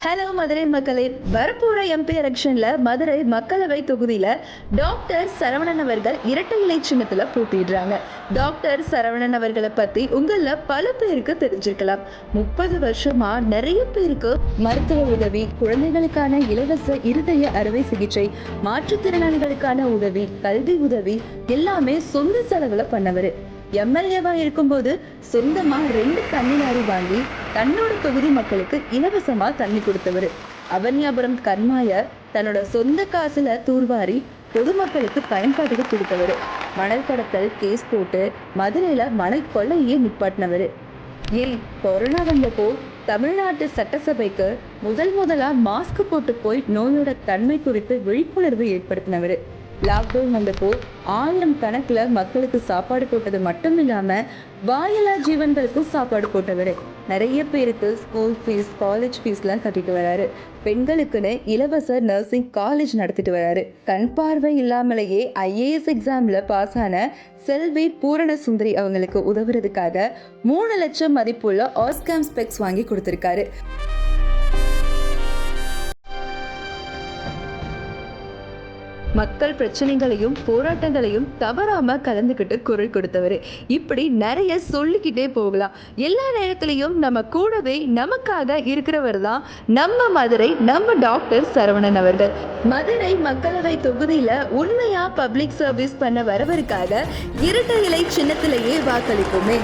Hello Madurai மக்களே, வரப்போற MP எலெக்ஷன்ல மதுரை மக்களவை தொகுதியில டாக்டர் சரவணன் அவர்கள் இரட்டை இலை சின்னத்துல போட்டிடுறாங்க. டாக்டர் சரவணன் அவர்களை பத்தி உங்கள பல பேருக்கு தெரிஞ்சிருக்கலாம். 30 வருஷமா நிறைய பேருக்கு மருத்துவ உதவி, குழந்தைகளுக்கான இலவச இருதய அறுவை சிகிச்சை, மாற்றுத்திறனாளிகளுக்கான உதவி, கல்வி உதவி எல்லாமே சொந்த செலவுல பண்ணவரு. எம்எல்ஏவா இருக்கும்போது சொந்தமா 2 தண்ணி லாரி வாங்கி தன்னோட தொகுதி மக்களுக்கு இலவசமா தண்ணி கொடுத்தவரு. அவனியாபுரம் கண்மாய தன்னோட சொந்த காசுல தூர்வாரி பொதுமக்களுக்கு பயன்பாட்டுக்கு கொடுத்தவரு. மணல் கடத்தல் கேஸ் போட்டு மதுரையில மணல் கொள்ளையே நிப்பாட்டினவரு. ஏன் கொரோனா வந்தப்போ தமிழ்நாட்டு சட்டசபைக்கு முதலா மாஸ்க் போட்டு போய் நோயோட தன்மை குறித்து விழிப்புணர்வு ஏற்படுத்தினவரு. லாக்டவுன் வந்தப்போ 1000 கணக்குல மக்களுக்கு சாப்பாடு போட்டது மட்டும் இல்லாம வாயிலா ஜீவன்களுக்கும் சாப்பாடு போட்டவரு. நிறைய பேருக்கு ஸ்கூல் ஃபீஸ், காலேஜ் ஃபீஸ்லாம் கட்டிட்டு வராரு. பெண்களுக்குன்னு இலவச நர்சிங் காலேஜ் நடத்திட்டு வராரு. கண் பார்வை இல்லாமலேயே IAS எக்ஸாம்ல பாஸ் ஆன செல்வி பூரண சுந்தரி அவங்களுக்கு உதவுறதுக்காக 3 லட்சம் மதிப்புள்ள ஆஸ்காம் ஸ்பெக்ஸ் வாங்கி கொடுத்திருக்காரு. மக்கள் பிரச்சனைகளையும் போராட்டங்களையும் தவறாம கலந்துக்கிட்டு குரல் கொடுத்தவர். இப்படி நிறைய சொல்லிக்கிட்டே போகலாம். எல்லா நேரத்திலையும் நம்ம கூடவே நமக்காக இருக்கிறவர் தான் நம்ம மதுரை, நம்ம டாக்டர் சரவணன் அவர்கள். மதுரை மக்களவை தொகுதியில உண்மையா பப்ளிக் சர்வீஸ் பண்ண வரவருக்காக இரட்டை இலை சின்னத்திலேயே வாக்களிப்போமே.